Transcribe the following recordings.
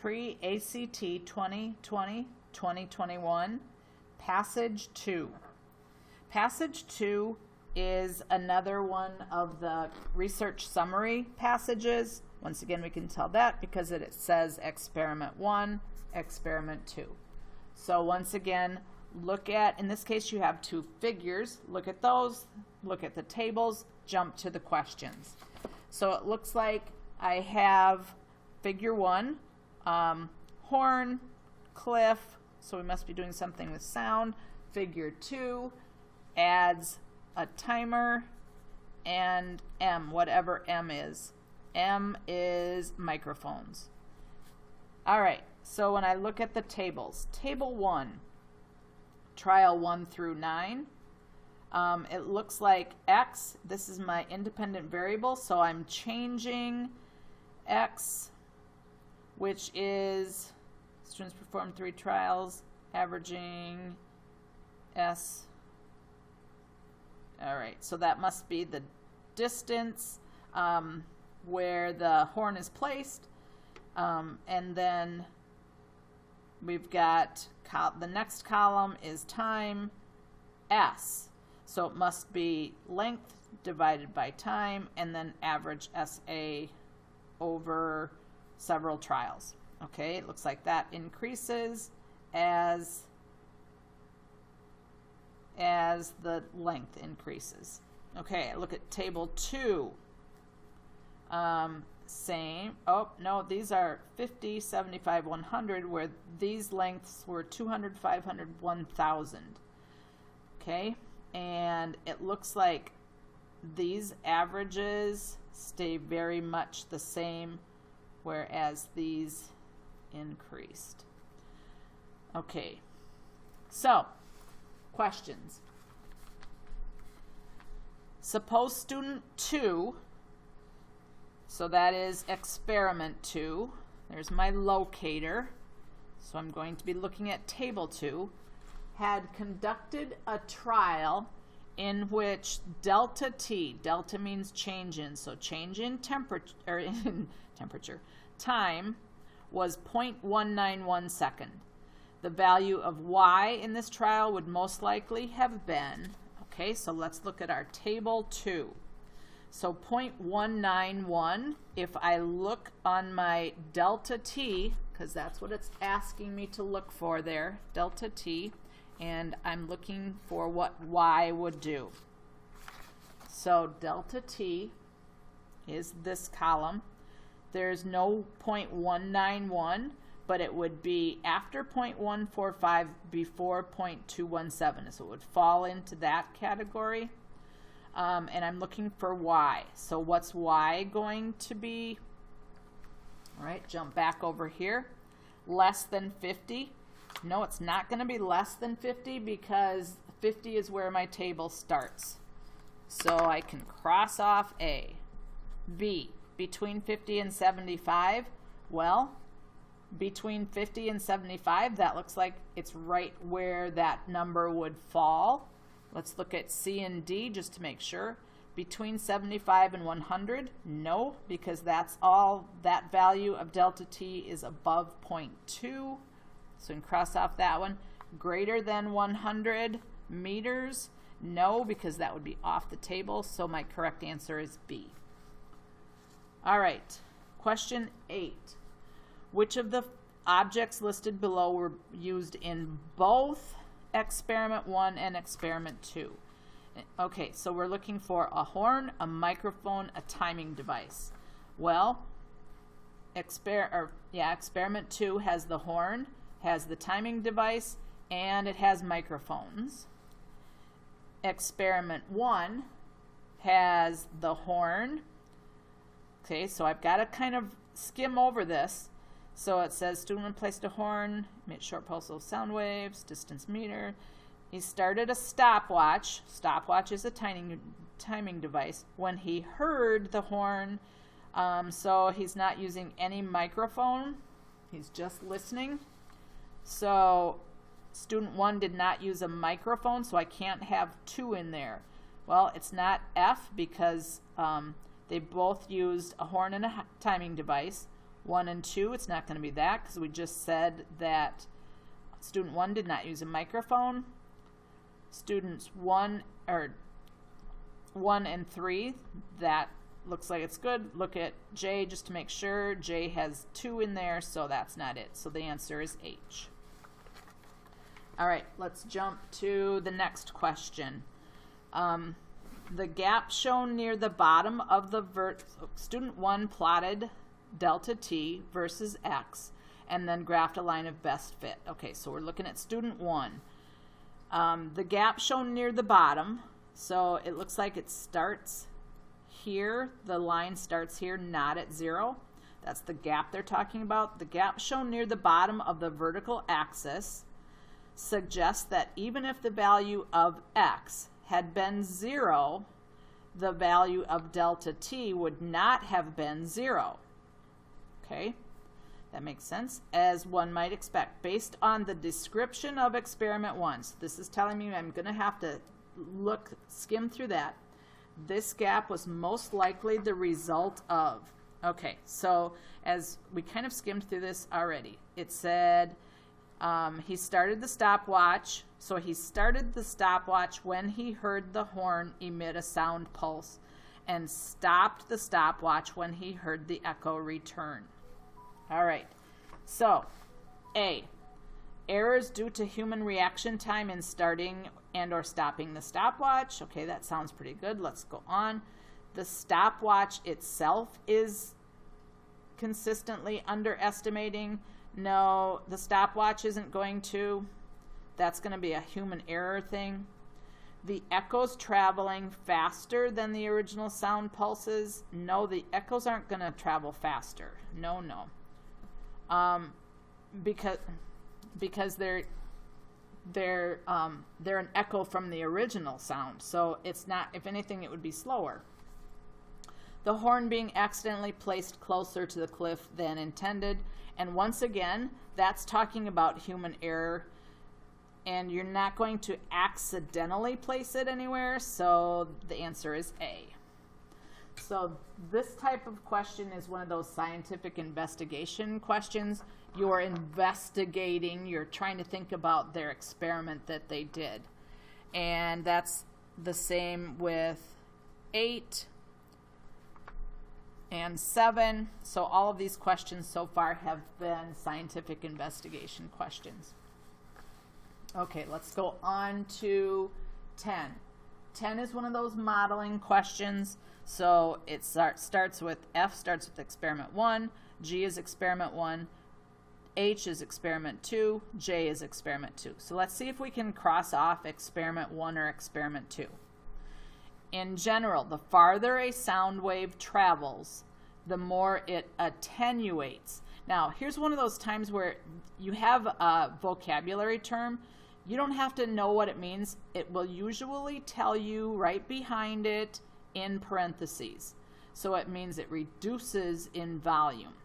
Pre-ACT 2020-2021, Passage 2. Passage 2 is another one of the research summary passages. Once again, we can tell that because it says Experiment 1, Experiment 2. So once again, look at, in this case you have two figures, look at those, look at the tables, jump to the questions. So it looks like I have figure 1, horn, cliff, so we must be doing something with sound. Figure 2 adds a timer, and M, whatever M is. M is microphones. All right, so when I look at the tables, table 1, trial 1 through 9, it looks like X, this is my independent variable, so I'm changing X, which is students performed 3 trials, averaging S. All right, so that must be the distance where the horn is placed. And then we've got the next column is time, S. So it must be length divided by time, and then average SA over several trials. Okay, it looks like that increases as the length increases. Okay, look at table 2. Same. Oh, no, these are 50, 75, 100, where these lengths were 200, 500, 1,000. Okay, and it looks like these averages stay very much the same, whereas these increased. Okay, so questions. Suppose student 2, so that is experiment 2, there's my locator, so I'm going to be looking at table 2, had conducted a trial in which delta T, delta means change in, so change in temperature, or in temperature, time was 0.191 second. The value of Y in this trial would most likely have been, okay, so let's look at our table 2. So 0.191, if I look on my delta T, because that's what it's asking me to look for there, delta T, and I'm looking for what Y would do. So delta T is this column. There's no 0.191, but it would be after 0.145, before 0.217. So it would fall into that category. And I'm looking for Y. So what's Y going to be? All right, jump back over here. Less than 50. No, it's not going to be less than 50 because 50 is where my table starts. So I can cross off A. B, between 50 and 75. Well, between 50 and 75, that looks like it's right where that number would fall. Let's look at C and D just to make sure. Between 75 and 100, no, because that's all, that value of delta T is above 0.2. So we can cross off that one. Greater than 100 meters, no, because that would be off the table. So my correct answer is B. All right, question 8. Which of the objects listed below were used in both experiment 1 and experiment 2? Okay, so we're looking for a horn, a microphone, a timing device. Well, experiment 2 has the horn, has the timing device, and it has microphones. Experiment 1 has the horn. Okay, so I've got to kind of skim over this. So it says student placed a horn, made short pulse of sound waves, distance meter. He started a stopwatch. Stopwatch is a timing device. When he heard the horn, so he's not using any microphone. He's just listening. So student 1 did not use a microphone, so I can't have 2 in there. Well, it's not F because they both used a horn and a timing device. 1 and 2, it's not going to be that because we just said that student 1 did not use a microphone. Students 1 and 3, that looks like it's good. Look at J just to make sure. J has 2 in there, so that's not it. So the answer is H. All right, let's jump to the next question. The gap shown near the bottom of the student 1 plotted delta t versus x and then graphed a line of best fit. Okay, so we're looking at student 1. The gap shown near the bottom, so it looks like it starts here. The line starts here, not at 0. That's the gap they're talking about. The gap shown near the bottom of the vertical axis suggests that even if the value of x had been 0, the value of delta t would not have been 0. Okay, that makes sense, as one might expect, based on the description of experiment 1. So this is telling me I'm going to have to skim through that. This gap was most likely the result of, okay, so as we kind of skimmed through this already, it said he started the stopwatch. So he started the stopwatch when he heard the horn emit a sound pulse and stopped the stopwatch when he heard the echo return. All right, so A, errors due to human reaction time in starting and or stopping the stopwatch. Okay, that sounds pretty good. Let's go on. The stopwatch itself is consistently underestimating. No, the stopwatch isn't going to. That's going to be a human error thing. The echoes traveling faster than the original sound pulses. No, the echoes aren't going to travel faster. No, no. Because they're an echo from the original sound. So it's not, if anything, it would be slower. The horn being accidentally placed closer to the cliff than intended. And once again, that's talking about human error. And you're not going to accidentally place it anywhere, so the answer is A. So this type of question is one of those scientific investigation questions. You're investigating, you're trying to think about their experiment that they did. And that's the same with 8 and 7. So all of these questions so far have been scientific investigation questions. Okay, let's go on to 10. 10 is one of those modeling questions. So it starts with F starts with experiment 1, G is experiment 1, H is experiment 2, J is experiment 2. So let's see if we can cross off experiment 1 or experiment 2. In general, the farther a sound wave travels, the more it attenuates. Now, here's one of those times where you have a vocabulary term. You don't have to know what it means. It will usually tell you right behind it in parentheses. So it means it reduces in volume.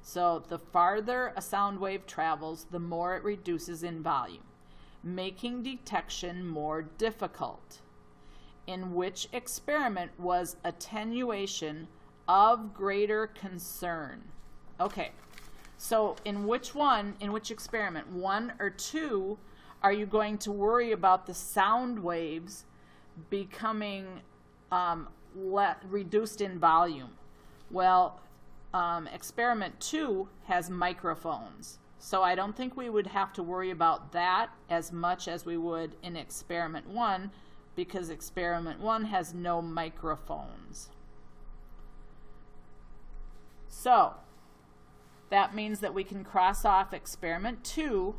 So the farther a sound wave travels, the more it reduces in volume, making detection more difficult. In which experiment was attenuation of greater concern? Okay, so in which experiment, 1 or 2, are you going to worry about the sound waves becoming reduced in volume? Well, experiment 2 has microphones, so I don't think we would have to worry about that as much as we would in experiment 1, because experiment 1 has no microphones. So that means that we can cross off experiment 2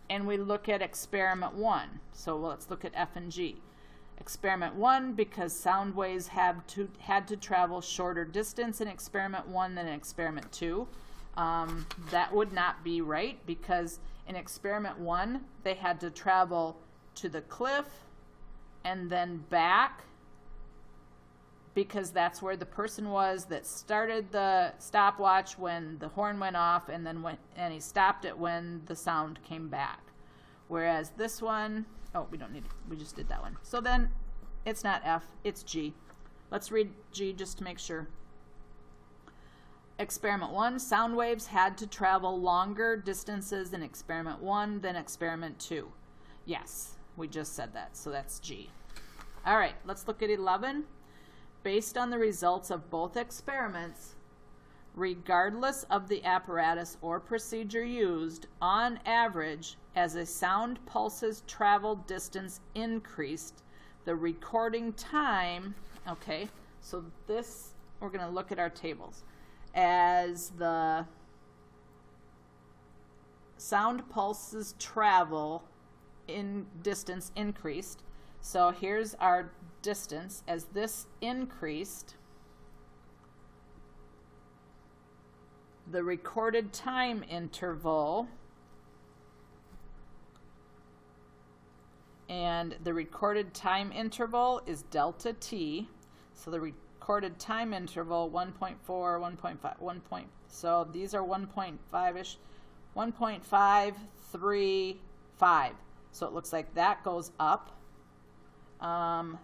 and we look at experiment 1. So let's look at F and G. Experiment 1, because sound waves had to travel shorter distance in experiment 1 than in experiment 2. That would not be right, because in experiment 1 they had to travel to the cliff and then back, because that's where the person was that started the stopwatch when the horn went off, and then he stopped it when the sound came back. Whereas this one, oh, we just did that one. So then it's not F, it's G. Let's read G just to make sure. Experiment 1, sound waves had to travel longer distances in experiment 1 than experiment 2. Yes, we just said that, so that's G. All right, let's look at 11. Based on the results of both experiments, regardless of the apparatus or procedure used, on average, as a sound pulse's travel distance increased, the recording time, okay, so this, we're going to look at our tables. As the sound pulses travel in distance increased, so here's our distance. As this increased, the recorded time interval, and the recorded time interval is delta t, so the recorded time interval 1.4, 1.5, 1. So these are 1.5-ish, 1.535. So it looks like that goes up. 0.14,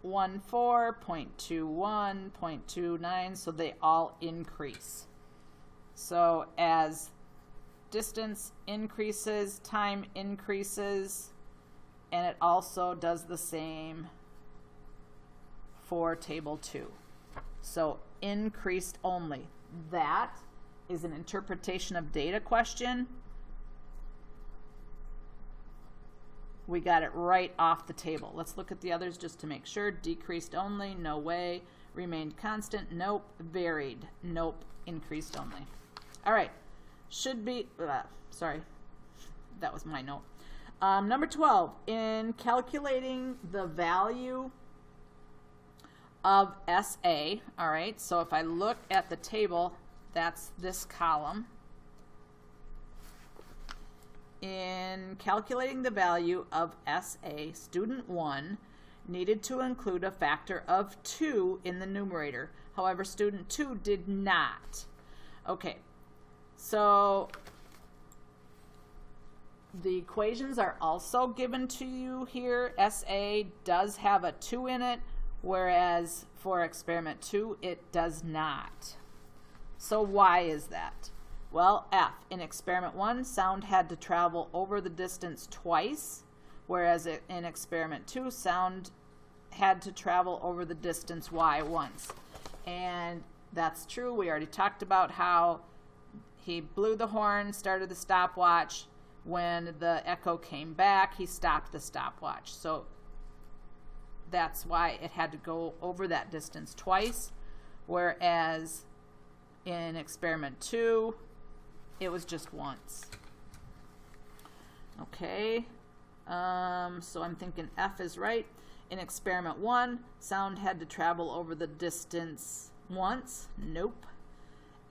0.21, 0.29, so they all increase. So as distance increases, time increases, and it also does the same for table 2. So increased only. That is an interpretation of data question. We got it right off the table. Let's look at the others just to make sure. Decreased only, no way. Remained constant, nope. Varied, nope. Increased only. All right, should be, sorry, that was my note. Number 12, in calculating the value of SA, all right, so if I look at the table, that's this column. In calculating the value of SA, student 1 needed to include a factor of 2 in the numerator. However, student 2 did not. Okay, so the equations are also given to you here. SA does have a 2 in it, whereas for experiment 2, it does not. So why is that? Well, F, in experiment 1, sound had to travel over the distance twice, whereas in experiment 2, sound had to travel over the distance Y once. And that's true. We already talked about how he blew the horn, started the stopwatch. When the echo came back, he stopped the stopwatch. So that's why it had to go over that distance twice, whereas in experiment 2, it was just once. Okay, so I'm thinking F is right. In experiment 1, sound had to travel over the distance once. Nope.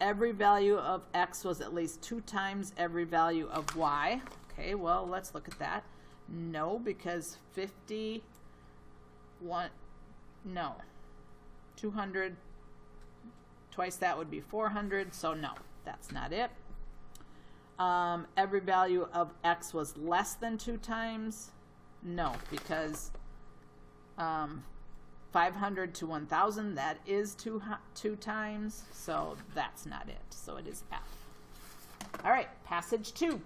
Every value of X was at least 2 times every value of Y. Okay, well, let's look at that. No, because 51, no. 200, twice that would be 400, so no, that's not it. Every value of X was less than 2 times. No, because 500 to 1,000, that is 2 times, so that's not it. So it is F. All right, passage 2.